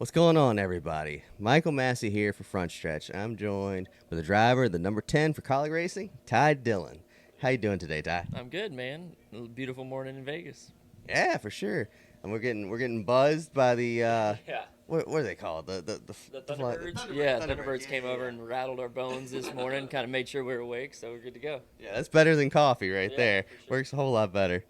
What's going on, everybody? Michael Massie here for Frontstretch. I'm joined with the driver, the number 10 for Kaulig Racing, Ty Dillon. How you doing today, Ty? I'm good, man. A beautiful morning in Vegas. Yeah, for sure. And we're getting buzzed by the Yeah. what do they call it? The The Thunderbirds? Thunderbird. Yeah, Thunderbird. Thunderbirds came over and rattled our bones this morning, kind of made sure we were awake, so we're good to go. Yeah, that's better than coffee right Yeah, there. for sure. Works a whole lot better.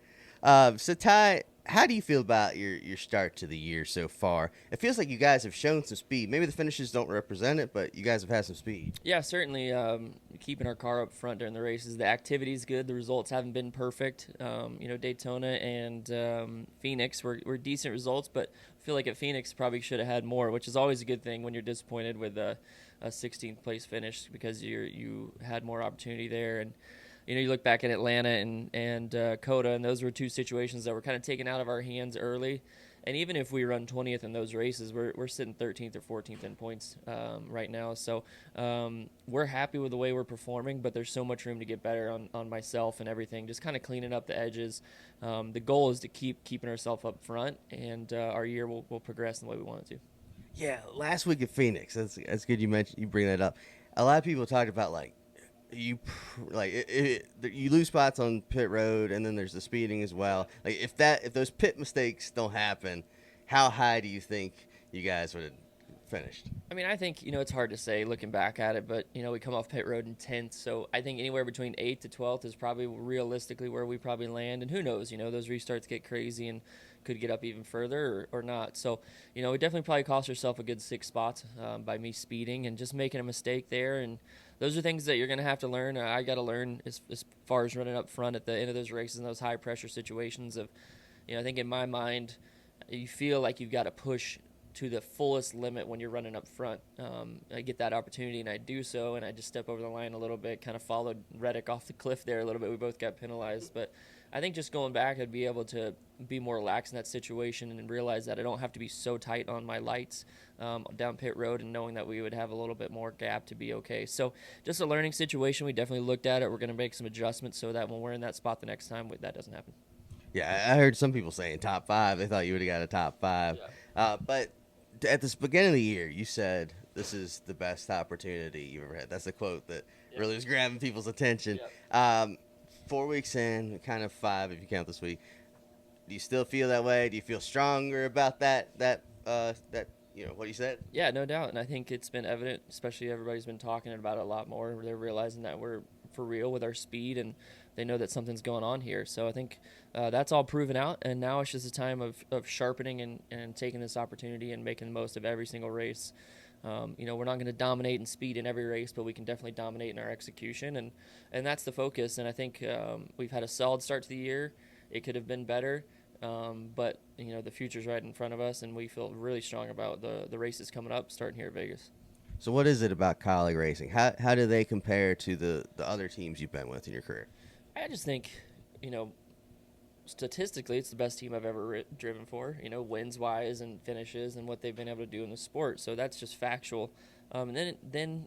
So Ty, how do you feel about your start to the year so far? It feels like you guys have shown some speed. Maybe the finishes don't represent it, but you guys have had some speed. Yeah, certainly keeping our car up front during the races. The activity's good. The results haven't been perfect. Daytona and Phoenix were decent results, but I feel like at Phoenix probably should have had more, which is always a good thing when you're disappointed with a 16th place finish because you had more opportunity there. And you look back at Atlanta and Coda, and those were two situations that were kind of taken out of our hands early. And even if we run 20th in those races, we're sitting 13th or 14th in points right now. So we're happy with the way we're performing, but there's so much room to get better on myself and everything. Just kind of cleaning up the edges. The goal is to keep keeping ourselves up front, and our year will progress in the way we want it to. Yeah, last week at Phoenix. That's good. You bring that up. A lot of people talked about you lose spots on pit road, and then there's the speeding as well. Like if those pit mistakes don't happen, how high do you think you guys would have finished? I mean, I think it's hard to say looking back at it, but we come off pit road in 10th, so I think anywhere between 8th to 12th is probably realistically where we probably land. And who knows? Those restarts get crazy and could get up even further or not. So we definitely probably cost ourselves a good 6 spots by me speeding and just making a mistake there. And those are things that you're going to have to learn. I got to learn as far as running up front at the end of those races in those high pressure situations. I think in my mind, you feel like you've got to push to the fullest limit when you're running up front. I get that opportunity and I do so, and I just step over the line a little bit, kind of followed Reddick off the cliff there a little bit. We both got penalized, but I think just going back, I'd be able to be more relaxed in that situation and realize that I don't have to be so tight on my lights down pit road, and knowing that we would have a little bit more gap to be okay. So just a learning situation. We definitely looked at it. We're going to make some adjustments so that when we're in that spot the next time, that doesn't happen. Yeah, I heard some people saying top five. They thought you would have got a top five. Yeah. But at the beginning of the year, you said this is the best opportunity you've ever had. That's a quote that really was grabbing people's attention. 4 weeks in, kind of 5 if you count this week. Do you still feel that way? Do you feel stronger about that what you said? Yeah, no doubt. And I think it's been evident, especially everybody's been talking about it a lot more. They're realizing that we're for real with our speed, and they know that something's going on here. So I think that's all proven out, and now it's just a time of sharpening and taking this opportunity and making the most of every single race. We're not going to dominate in speed in every race, but we can definitely dominate in our execution, and that's the focus. And I think we've had a solid start to the year. It could have been better, but the future's right in front of us, and we feel really strong about the races coming up, starting here at Vegas. So what is it about Kaulig Racing? How do they compare to the other teams you've been with in your career? I just think, statistically, it's the best team I've ever driven for, wins wise and finishes and what they've been able to do in the sport. So that's just factual. And then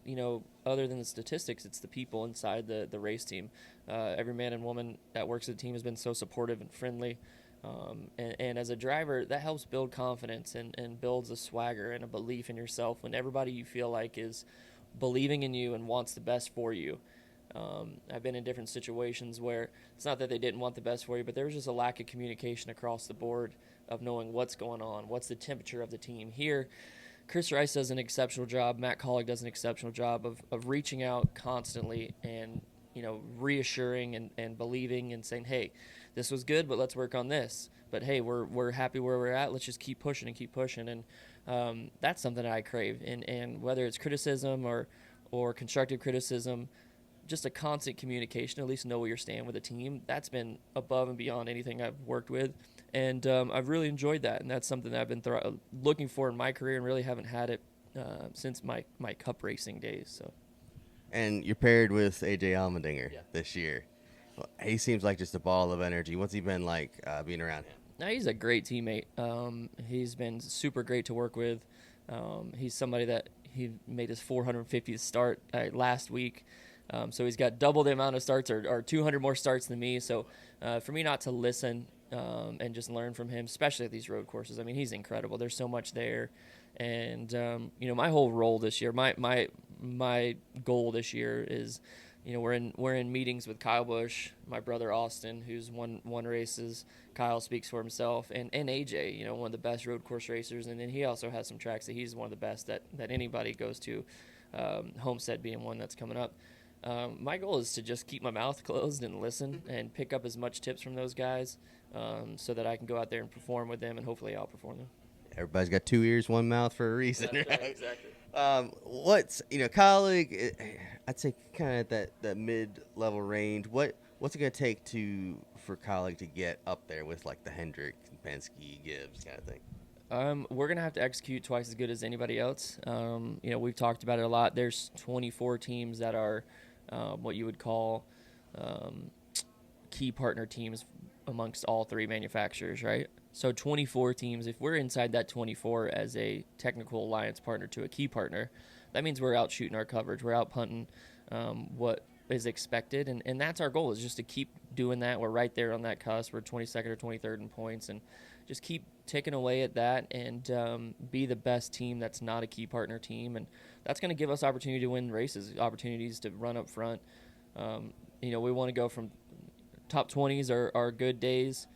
other than the statistics, it's the people inside the race team. Every man and woman that works at the team has been so supportive and friendly. And as a driver, that helps build confidence and builds a swagger and a belief in yourself when everybody you feel like is believing in you and wants the best for you. I've been in different situations where it's not that they didn't want the best for you, but there was just a lack of communication across the board of knowing what's going on, what's the temperature of the team. Here, Chris Rice does an exceptional job, Matt Kaulig does an exceptional job of reaching out constantly and reassuring and believing and saying, hey, this was good, but let's work on this. But hey, we're happy where we're at. Let's just keep pushing and keep pushing. And that's something that I crave. And whether it's criticism or constructive criticism, just a constant communication, at least know where you're standing with the team. That's been above and beyond anything I've worked with. And I've really enjoyed that. And that's something that I've been looking for in my career and really haven't had it since my cup racing days. So. And you're paired with AJ Allmendinger this year. Well, he seems like just a ball of energy. What's he been like being around him? Now, he's a great teammate. He's been super great to work with. He's somebody that he made his 450th start last week. So he's got double the amount of starts or 200 more starts than me. So for me not to listen and just learn from him, especially at these road courses, I mean, he's incredible. There's so much there. And my whole role this year, my goal this year is, we're in meetings with Kyle Busch, my brother Austin, who's won races. Kyle speaks for himself, and AJ, one of the best road course racers, and then he also has some tracks that he's one of the best that anybody goes to. Homestead being one that's coming up. My goal is to just keep my mouth closed and listen and pick up as much tips from those guys, so that I can go out there and perform with them and hopefully outperform them. Everybody's got 2 ears, 1 mouth for a reason. That's right? right, exactly. What's Kaulig? I'd say kind of that mid-level range. What's it gonna take for Kaulig to get up there with like the Hendrick, Penske, Gibbs kind of thing? We're gonna have to execute twice as good as anybody else. We've talked about it a lot. There's 24 teams that are what you would call key partner teams amongst all 3 manufacturers, right? So 24 teams, if we're inside that 24 as a technical alliance partner to a key partner, that means we're out shooting our coverage. We're out punting what is expected, and that's our goal, is just to keep doing that. We're right there on that cusp. We're 22nd or 23rd in points, and just keep ticking away at that and be the best team that's not a key partner team. And that's going to give us opportunity to win races, opportunities to run up front. We want to go from top 20s are good days.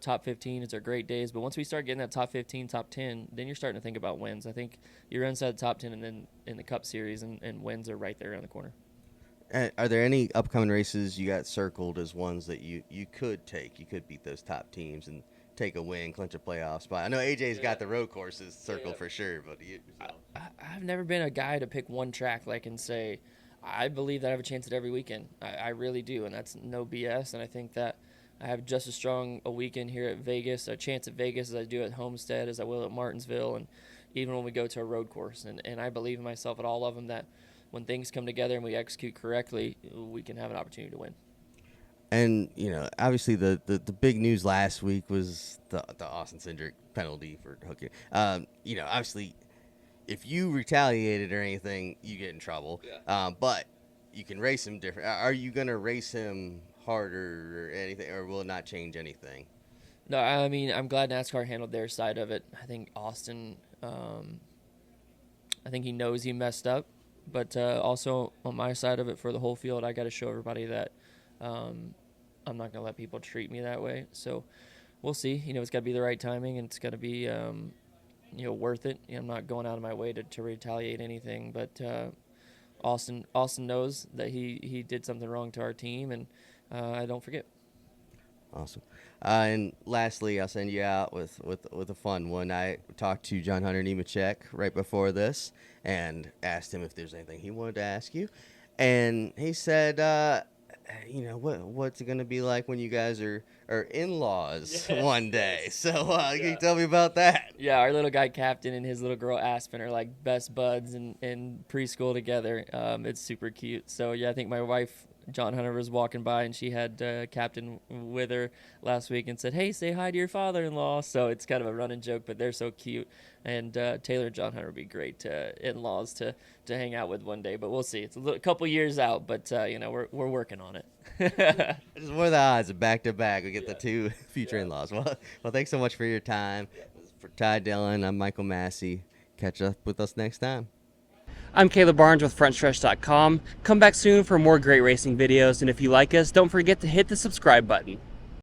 Top 15 is our great days, but once we start getting that top 15, top 10, then you're starting to think about wins. I think you're inside the top 10 and then in the Cup Series, and wins are right there around the corner. Are there any upcoming races you got circled as ones that you could take? You could beat those top teams and take a win, clinch a playoff spot. I know AJ's got the road courses circled for sure, but I've never been a guy to pick one track and say, I believe that I have a chance at every weekend. I really do, and that's no BS. And I think that I have just as strong a weekend here at Vegas, a chance at Vegas, as I do at Homestead, as I will at Martinsville, and even when we go to a road course. And I believe in myself at all of them, that when things come together and we execute correctly, we can have an opportunity to win. And, obviously the big news last week was the Austin Cindric penalty for hooking. Obviously, if you retaliated or anything, you get in trouble. Yeah. But you can race him different. Are you going to race him harder or anything, or will it not change anything? No, I mean, I'm glad NASCAR handled their side of it. I think Austin, I think he knows he messed up, but also on my side of it, for the whole field, I got to show everybody that I'm not going to let people treat me that way. So we'll see. It's got to be the right timing, and it's got to be worth it. I'm not going out of my way to retaliate anything, but Austin knows that he did something wrong to our team, and I don't forget. Awesome. And lastly, I'll send you out with a fun one. I talked to John Hunter Nemechek right before this and asked him if there's anything he wanted to ask you. And he said, what's it going to be like when you guys are in-laws one day? So can you tell me about that? Yeah, our little guy Captain and his little girl Aspen are like best buds in preschool together. It's super cute. So yeah, I think my wife John Hunter was walking by and she had Captain with her last week and said, "Hey, say hi to your father-in-law." So it's kind of a running joke, but they're so cute. And Taylor and John Hunter would be great in-laws to hang out with one day. But we'll see. It's a couple years out, but we're working on it. Just what are the odds of back-to-back we get the 2 future in-laws? Well, thanks so much for your time. For Ty Dillon, I'm Michael Massie. Catch up with us next time. I'm Caleb Barnes with Frontstretch.com. Come back soon for more great racing videos, and if you like us, don't forget to hit the subscribe button.